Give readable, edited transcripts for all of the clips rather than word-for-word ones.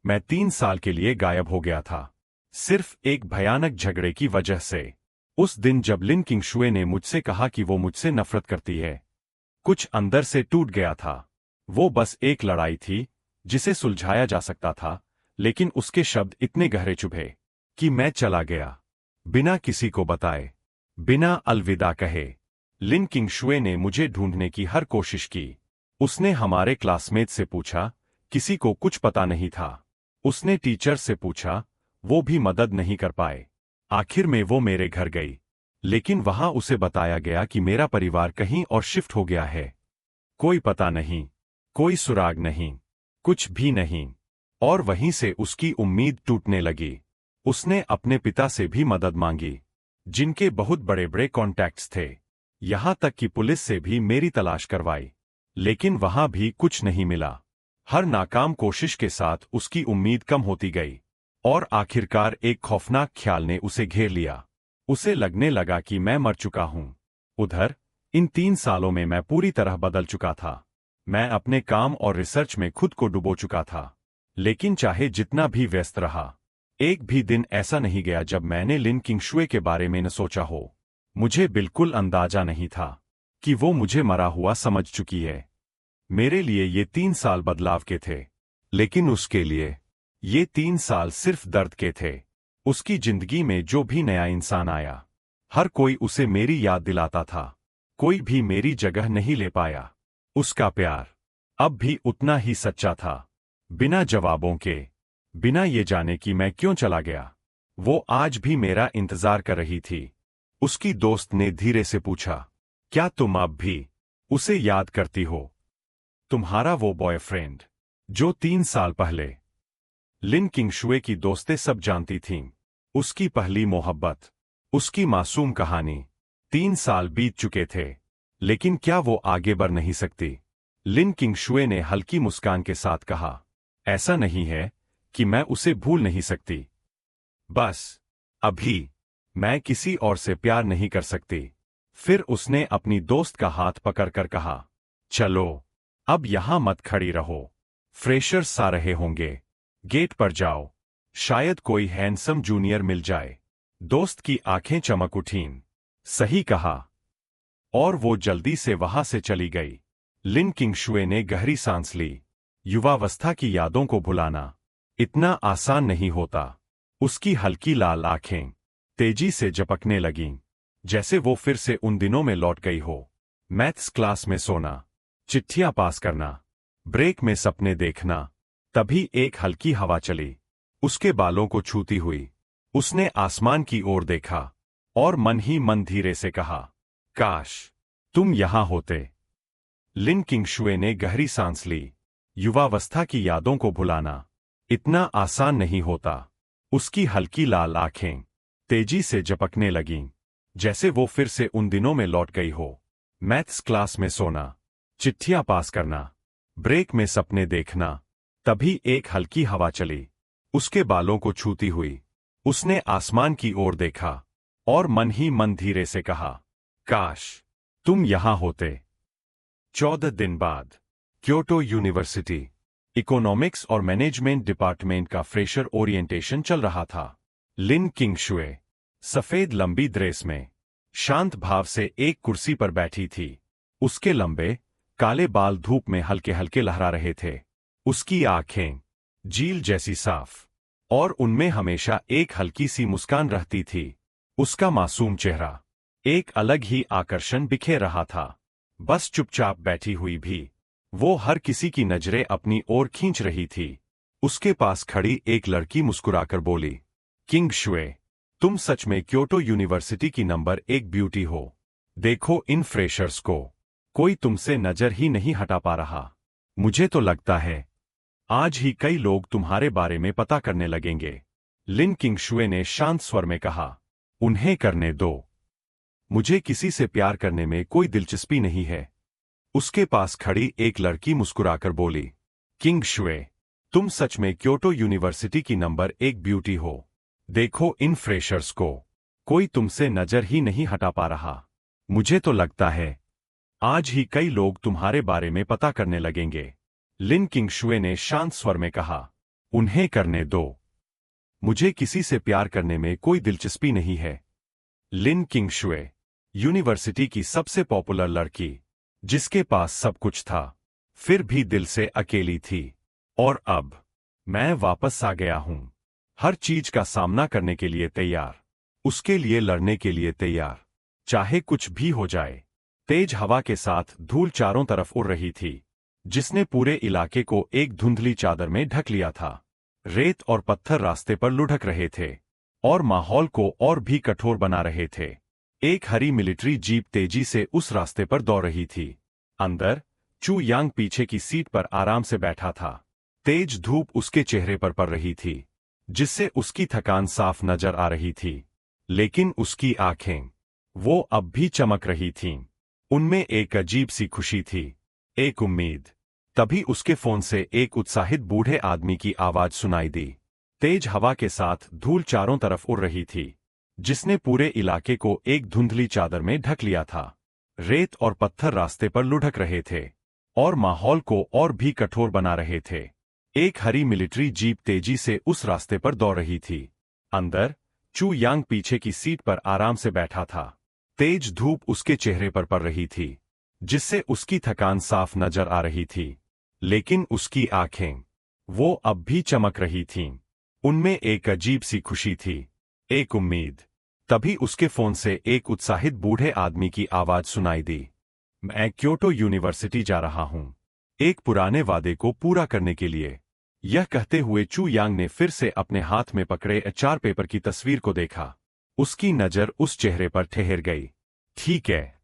मैं 3 साल के लिए गायब हो गया था, सिर्फ एक भयानक झगड़े की वजह से। उस दिन जब लिन किंगशुए ने मुझसे कहा कि वो मुझसे नफरत करती है, कुछ अंदर से टूट गया था। वो बस एक लड़ाई थी जिसे सुलझाया जा सकता था, लेकिन उसके शब्द इतने गहरे चुभे कि मैं चला गया, बिना किसी को बताए, बिना अलविदा कहे। लिन किंगशुए ने मुझे ढूंढने की हर कोशिश की। उसने हमारे क्लासमेट से पूछा, किसी को कुछ पता नहीं था। उसने टीचर से पूछा, वो भी मदद नहीं कर पाए। आखिर में वो मेरे घर गई, लेकिन वहां उसे बताया गया कि मेरा परिवार कहीं और शिफ्ट हो गया है। कोई पता नहीं, कोई सुराग नहीं, कुछ भी नहीं। और वहीं से उसकी उम्मीद टूटने लगी। उसने अपने पिता से भी मदद मांगी, जिनके बहुत बड़े बड़े कॉन्टैक्ट्स थे। यहां तक कि पुलिस से भी मेरी तलाश करवाई, लेकिन वहां भी कुछ नहीं मिला। हर नाकाम कोशिश के साथ उसकी उम्मीद कम होती गई, और आखिरकार एक खौफनाक ख्याल ने उसे घेर लिया। उसे लगने लगा कि मैं मर चुका हूं। उधर इन 3 सालों में मैं पूरी तरह बदल चुका था। मैं अपने काम और रिसर्च में खुद को डुबो चुका था। लेकिन चाहे जितना भी व्यस्त रहा, एक भी दिन ऐसा नहीं गया जब मैंने लिन किंगशुए के बारे में न सोचा हो। मुझे बिल्कुल अंदाजा नहीं था कि वो मुझे मरा हुआ समझ चुकी है। मेरे लिए ये 3 साल बदलाव के थे, लेकिन उसके लिए ये 3 साल सिर्फ दर्द के थे। उसकी जिंदगी में जो भी नया इंसान आया, हर कोई उसे मेरी याद दिलाता था। कोई भी मेरी जगह नहीं ले पाया। उसका प्यार अब भी उतना ही सच्चा था, बिना जवाबों के, बिना ये जाने कि मैं क्यों चला गया। वो आज भी मेरा इंतजार कर रही थी। उसकी दोस्त ने धीरे से पूछा, क्या तुम अब भी उसे याद करती हो? तुम्हारा वो बॉयफ्रेंड जो 3 साल पहले। लिन किंगशुए की दोस्तें सब जानती थीं। उसकी पहली मोहब्बत, उसकी मासूम कहानी। 3 साल बीत चुके थे, लेकिन क्या वो आगे बढ़ नहीं सकती? लिन किंगशुए ने हल्की मुस्कान के साथ कहा, ऐसा नहीं है कि मैं उसे भूल नहीं सकती। बस अभी मैं किसी और से प्यार नहीं कर सकती। फिर उसने अपनी दोस्त का हाथ पकड़कर कहा, चलो अब यहां मत खड़ी रहो। फ्रेशर्स आ रहे होंगे, गेट पर जाओ, शायद कोई हैंडसम जूनियर मिल जाए। दोस्त की आंखें चमक उठीं। सही कहा। और वो जल्दी से वहां से चली गई। लिन किंगशुए ने गहरी सांस ली। युवावस्था की यादों को भुलाना इतना आसान नहीं होता। उसकी हल्की लाल आंखें तेजी से झपकने लगीं, जैसे वो फिर से उन दिनों में लौट गई हो। मैथ्स क्लास में सोना, चिट्ठियां पास करना, ब्रेक में सपने देखना। तभी एक हल्की हवा चली, उसके बालों को छूती हुई। उसने आसमान की ओर देखा और मन ही मन धीरे से कहा, काश तुम यहां होते। लिन किंगशुए ने गहरी सांस ली। युवावस्था की यादों को भुलाना इतना आसान नहीं होता। उसकी हल्की लाल आंखें तेजी से झपकने लगीं, जैसे वो फिर से उन दिनों में लौट गई हो। मैथ्स क्लास में सोना, चिट्ठियां पास करना, ब्रेक में सपने देखना। तभी एक हल्की हवा चली, उसके बालों को छूती हुई। उसने आसमान की ओर देखा और मन ही मन धीरे से कहा, काश तुम यहां होते। 14 दिन बाद क्योटो यूनिवर्सिटी इकोनॉमिक्स और मैनेजमेंट डिपार्टमेंट का फ्रेशर ओरिएंटेशन चल रहा था। लिन किंगशुए सफेद लंबी ड्रेस में शांत भाव से एक कुर्सी पर बैठी थी। उसके लंबे काले बाल धूप में हल्के हल्के लहरा रहे थे। उसकी आंखें झील जैसी साफ, और उनमें हमेशा एक हल्की सी मुस्कान रहती थी। उसका मासूम चेहरा एक अलग ही आकर्षण बिखेर रहा था। बस चुपचाप बैठी हुई भी वो हर किसी की नजरें अपनी ओर खींच रही थी। उसके पास खड़ी एक लड़की मुस्कुराकर बोली, किंगशुए, तुम सच में क्योटो यूनिवर्सिटी की नंबर 1 ब्यूटी हो। देखो इन फ्रेशर्स को, कोई तुमसे नजर ही नहीं हटा पा रहा। मुझे तो लगता है आज ही कई लोग तुम्हारे बारे में पता करने लगेंगे। लिन किंगशुए ने शांत स्वर में कहा, उन्हें करने दो। मुझे किसी से प्यार करने में कोई दिलचस्पी नहीं है। उसके पास खड़ी एक लड़की मुस्कुराकर बोली, किंगशुए, तुम सच में क्योटो यूनिवर्सिटी की नंबर 1 ब्यूटी हो। देखो इन फ्रेशर्स को, कोई तुमसे नजर ही नहीं हटा पा रहा। मुझे तो लगता है आज ही कई लोग तुम्हारे बारे में पता करने लगेंगे। लिन किंगशुए ने शांत स्वर में कहा, उन्हें करने दो। मुझे किसी से प्यार करने में कोई दिलचस्पी नहीं है। लिन किंगशुए, यूनिवर्सिटी की सबसे पॉपुलर लड़की, जिसके पास सब कुछ था, फिर भी दिल से अकेली थी। और अब मैं वापस आ गया हूं, हर चीज का सामना करने के लिए तैयार, उसके लिए लड़ने के लिए तैयार, चाहे कुछ भी हो जाए। तेज हवा के साथ धूल चारों तरफ उड़ रही थी, जिसने पूरे इलाके को एक धुंधली चादर में ढक लिया था। रेत और पत्थर रास्ते पर लुढ़क रहे थे और माहौल को और भी कठोर बना रहे थे। एक हरी मिलिट्री जीप तेजी से उस रास्ते पर दौड़ रही थी। अंदर चू यांग पीछे की सीट पर आराम से बैठा था। तेज धूप उसके चेहरे पर पड़ रही थी, जिससे उसकी थकान साफ नजर आ रही थी। लेकिन उसकी आंखें, वो अब भी चमक रही थीं। उनमें एक अजीब सी खुशी थी, एक उम्मीद। तभी उसके फोन से एक उत्साहित बूढ़े आदमी की आवाज सुनाई दी। तेज हवा के साथ धूल चारों तरफ उड़ रही थी, जिसने पूरे इलाके को एक धुंधली चादर में ढक लिया था। रेत और पत्थर रास्ते पर लुढ़क रहे थे और माहौल को और भी कठोर बना रहे थे। एक हरी मिलिट्री जीप तेजी से उस रास्ते पर दौड़ रही थी। अंदर चू यांग पीछे की सीट पर आराम से बैठा था। तेज धूप उसके चेहरे पर पड़ रही थी, जिससे उसकी थकान साफ नजर आ रही थी। लेकिन उसकी आंखें, वो अब भी चमक रही थीं। उनमें एक अजीब सी खुशी थी, एक उम्मीद। तभी उसके फोन से एक उत्साहित बूढ़े आदमी की आवाज सुनाई दी। मैं क्योटो यूनिवर्सिटी जा रहा हूं, एक पुराने वादे को पूरा करने के लिए। यह कहते हुए चू यांग ने फिर से अपने हाथ में पकड़े चार पेपर की तस्वीर को देखा। उसकी नजर उस चेहरे पर ठहर गई। ठीक है।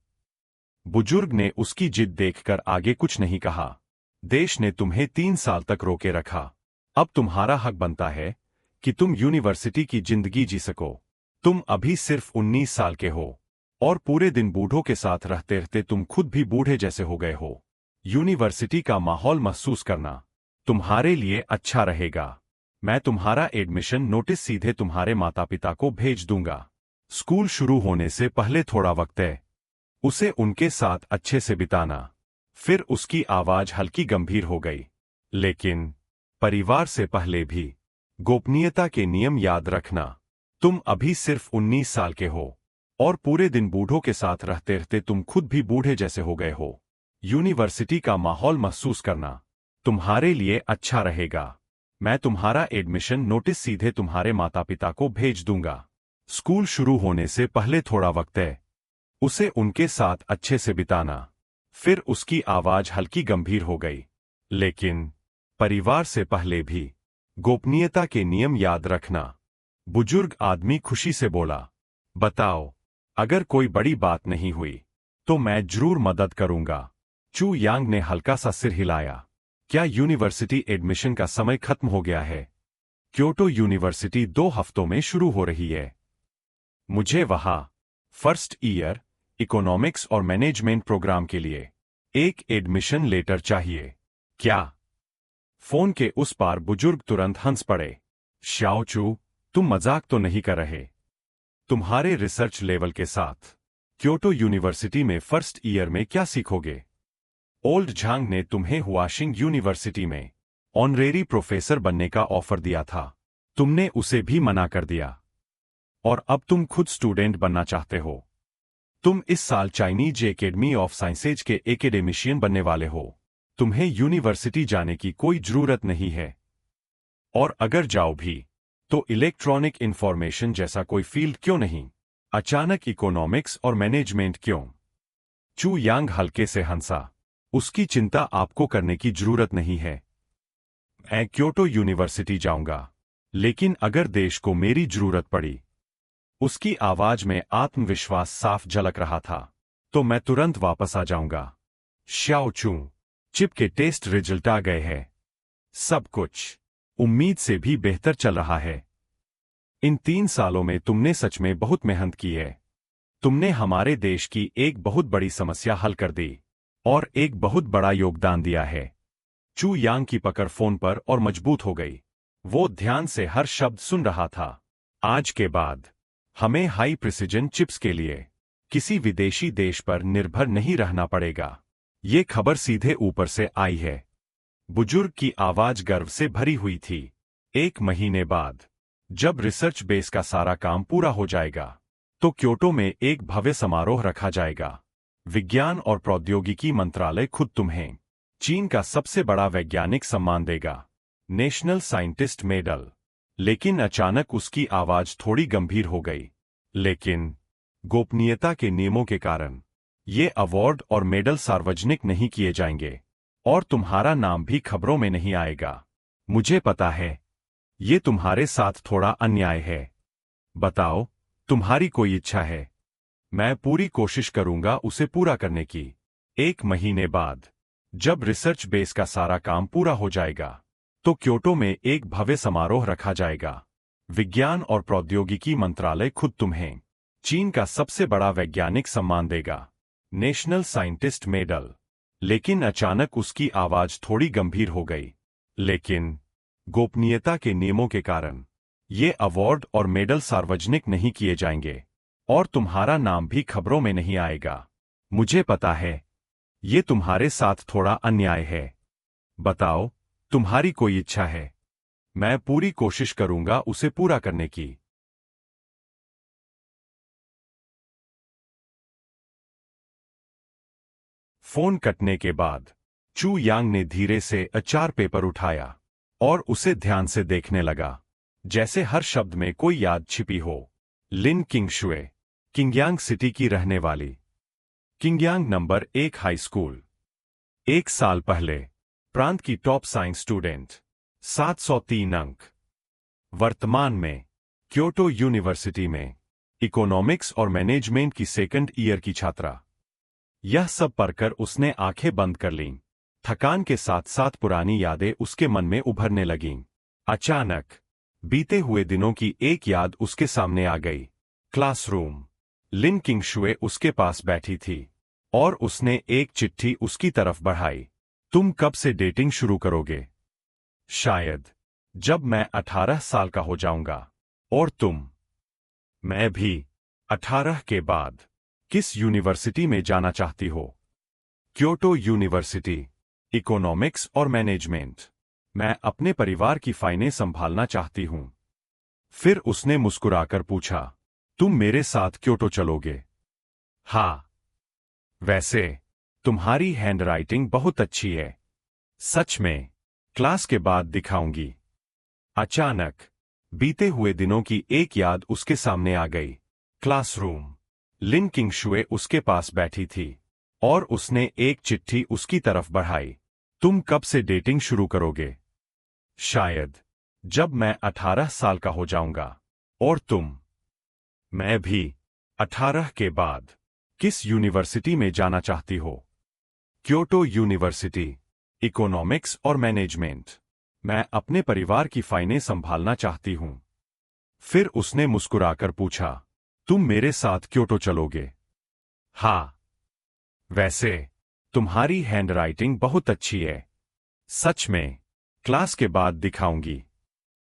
बुजुर्ग ने उसकी जिद देखकर आगे कुछ नहीं कहा। देश ने तुम्हें 3 साल तक रोके रखा। अब तुम्हारा हक बनता है कि तुम यूनिवर्सिटी की जिंदगी जी सको। तुम अभी सिर्फ 19 साल के हो और पूरे दिन बूढ़ों के साथ रहते रहते तुम खुद भी बूढ़े जैसे हो गए हो। यूनिवर्सिटी का माहौल महसूस करना तुम्हारे लिए अच्छा रहेगा। मैं तुम्हारा एडमिशन नोटिस सीधे तुम्हारे माता पिता को भेज दूंगा। स्कूल शुरू होने से पहले थोड़ा वक्त है, उसे उनके साथ अच्छे से बिताना। फिर उसकी आवाज हल्की गंभीर हो गई। लेकिन परिवार से पहले भी गोपनीयता के नियम याद रखना। तुम अभी सिर्फ 19 साल के हो और पूरे दिन बूढ़ों के साथ रहते रहते तुम खुद भी बूढ़े जैसे हो गए हो। यूनिवर्सिटी का माहौल महसूस करना तुम्हारे लिए अच्छा रहेगा। मैं तुम्हारा एडमिशन नोटिस सीधे तुम्हारे माता पिता को भेज दूंगा। स्कूल शुरू होने से पहले थोड़ा वक्त है, उसे उनके साथ अच्छे से बिताना। फिर उसकी आवाज हल्की गंभीर हो गई। लेकिन परिवार से पहले भी गोपनीयता के नियम याद रखना। बुजुर्ग आदमी खुशी से बोला, बताओ, अगर कोई बड़ी बात नहीं हुई तो मैं जरूर मदद करूंगा। चू यांग ने हल्का सा सिर हिलाया। क्या यूनिवर्सिटी एडमिशन का समय खत्म हो गया है? क्योटो यूनिवर्सिटी 2 हफ्तों में शुरू हो रही है। मुझे वहां फर्स्ट ईयर इकोनॉमिक्स और मैनेजमेंट प्रोग्राम के लिए एक एडमिशन लेटर चाहिए। क्या? फोन के उस पार बुजुर्ग तुरंत हंस पड़े। शाओचू, तुम मजाक तो नहीं कर रहे? तुम्हारे रिसर्च लेवल के साथ क्योटो यूनिवर्सिटी में फर्स्ट ईयर में क्या सीखोगे? ओल्ड झांग ने तुम्हें हुआशिंग यूनिवर्सिटी में ऑनरेरी प्रोफेसर बनने का ऑफर दिया था। तुमने उसे भी मना कर दिया और अब तुम खुद स्टूडेंट बनना चाहते हो। तुम इस साल चाइनीज एकेडमी ऑफ साइंसेज के एकेडेमिशियन बनने वाले हो। तुम्हें यूनिवर्सिटी जाने की कोई जरूरत नहीं है, और अगर जाओ भी तो इलेक्ट्रॉनिक इंफॉर्मेशन जैसा कोई फील्ड क्यों नहीं? अचानक इकोनॉमिक्स और मैनेजमेंट क्यों? चू यांग हल्के से हंसा। उसकी चिंता आपको करने की जरूरत नहीं है। मैं क्योटो यूनिवर्सिटी जाऊंगा, लेकिन अगर देश को मेरी जरूरत पड़ी, उसकी आवाज में आत्मविश्वास साफ झलक रहा था, तो मैं तुरंत वापस आ जाऊंगा। शाओचू, चिप के टेस्ट रिजल्ट आ गए हैं। सब कुछ उम्मीद से भी बेहतर चल रहा है। इन 3 सालों में तुमने सच में बहुत मेहनत की है। तुमने हमारे देश की एक बहुत बड़ी समस्या हल कर दी और एक बहुत बड़ा योगदान दिया है। चू यांग की पकड़ फोन पर और मजबूत हो गई। वो ध्यान से हर शब्द सुन रहा था। आज के बाद हमें हाई प्रिसिजन चिप्स के लिए किसी विदेशी देश पर निर्भर नहीं रहना पड़ेगा। ये खबर सीधे ऊपर से आई है। बुजुर्ग की आवाज गर्व से भरी हुई थी। 1 महीने बाद जब रिसर्च बेस का सारा काम पूरा हो जाएगा तो क्योटो में एक भव्य समारोह रखा जाएगा। विज्ञान और प्रौद्योगिकी मंत्रालय खुद तुम्हें चीन का सबसे बड़ा वैज्ञानिक सम्मान देगा, नेशनल साइंटिस्ट मेडल। लेकिन अचानक उसकी आवाज थोड़ी गंभीर हो गई। लेकिन गोपनीयता के नियमों के कारण ये अवार्ड और मेडल सार्वजनिक नहीं किए जाएंगे और तुम्हारा नाम भी खबरों में नहीं आएगा। मुझे पता है ये तुम्हारे साथ थोड़ा अन्याय है। बताओ, तुम्हारी कोई इच्छा है? मैं पूरी कोशिश करूंगा उसे पूरा करने की। 1 महीने बाद जब रिसर्च बेस का सारा काम पूरा हो जाएगा तो क्योटो में एक भव्य समारोह रखा जाएगा। विज्ञान और प्रौद्योगिकी मंत्रालय खुद तुम्हें चीन का सबसे बड़ा वैज्ञानिक सम्मान देगा, नेशनल साइंटिस्ट मेडल। लेकिन अचानक उसकी आवाज थोड़ी गंभीर हो गई। लेकिन गोपनीयता के नियमों के कारण ये अवार्ड और मेडल सार्वजनिक नहीं किए जाएंगे और तुम्हारा नाम भी खबरों में नहीं आएगा। मुझे पता है ये तुम्हारे साथ थोड़ा अन्याय है। बताओ, तुम्हारी कोई इच्छा है? मैं पूरी कोशिश करूंगा उसे पूरा करने की। फोन कटने के बाद चू यांग ने धीरे से अचार पेपर उठाया और उसे ध्यान से देखने लगा, जैसे हर शब्द में कोई याद छिपी हो। लिन किंगशुए, किंगयांग सिटी की रहने वाली। किंगयांग नंबर 1 हाई स्कूल। 1 साल पहले प्रांत की टॉप साइंस स्टूडेंट, 703 अंक। वर्तमान में क्योटो यूनिवर्सिटी में इकोनॉमिक्स और मैनेजमेंट की 2nd ईयर की छात्रा। यह सब पढ़कर उसने आंखें बंद कर लीं। थकान के साथ साथ पुरानी यादें उसके मन में उभरने लगीं। अचानक बीते हुए दिनों की एक याद उसके सामने आ गई। क्लासरूम। लिन किंगशुए उसके पास बैठी थी और उसने एक चिट्ठी उसकी तरफ बढ़ाई। तुम कब से डेटिंग शुरू करोगे? शायद जब मैं 18 साल का हो जाऊंगा। और तुम? मैं भी। 18 के बाद किस यूनिवर्सिटी में जाना चाहती हो? क्योटो यूनिवर्सिटी, इकोनॉमिक्स और मैनेजमेंट। मैं अपने परिवार की फाइनें संभालना चाहती हूं। फिर उसने मुस्कुराकर पूछा, तुम मेरे साथ क्योटो चलोगे? हाँ। वैसे तुम्हारी हैंडराइटिंग बहुत अच्छी है। सच में? क्लास के बाद दिखाऊंगी। अचानक बीते हुए दिनों की एक याद उसके सामने आ गई। क्लासरूम। लिन किंगशुए उसके पास बैठी थी और उसने एक चिट्ठी उसकी तरफ बढ़ाई। तुम कब से डेटिंग शुरू करोगे? शायद जब मैं 18 साल का हो जाऊंगा। और तुम? मैं भी। 18 के बाद किस यूनिवर्सिटी में जाना चाहती हो? क्योटो यूनिवर्सिटी, इकोनॉमिक्स और मैनेजमेंट। मैं अपने परिवार की फाइनें संभालना चाहती हूं। फिर उसने मुस्कुराकर पूछा, तुम मेरे साथ क्योटो चलोगे? हाँ। वैसे तुम्हारी हैंडराइटिंग बहुत अच्छी है। सच में? क्लास के बाद दिखाऊंगी।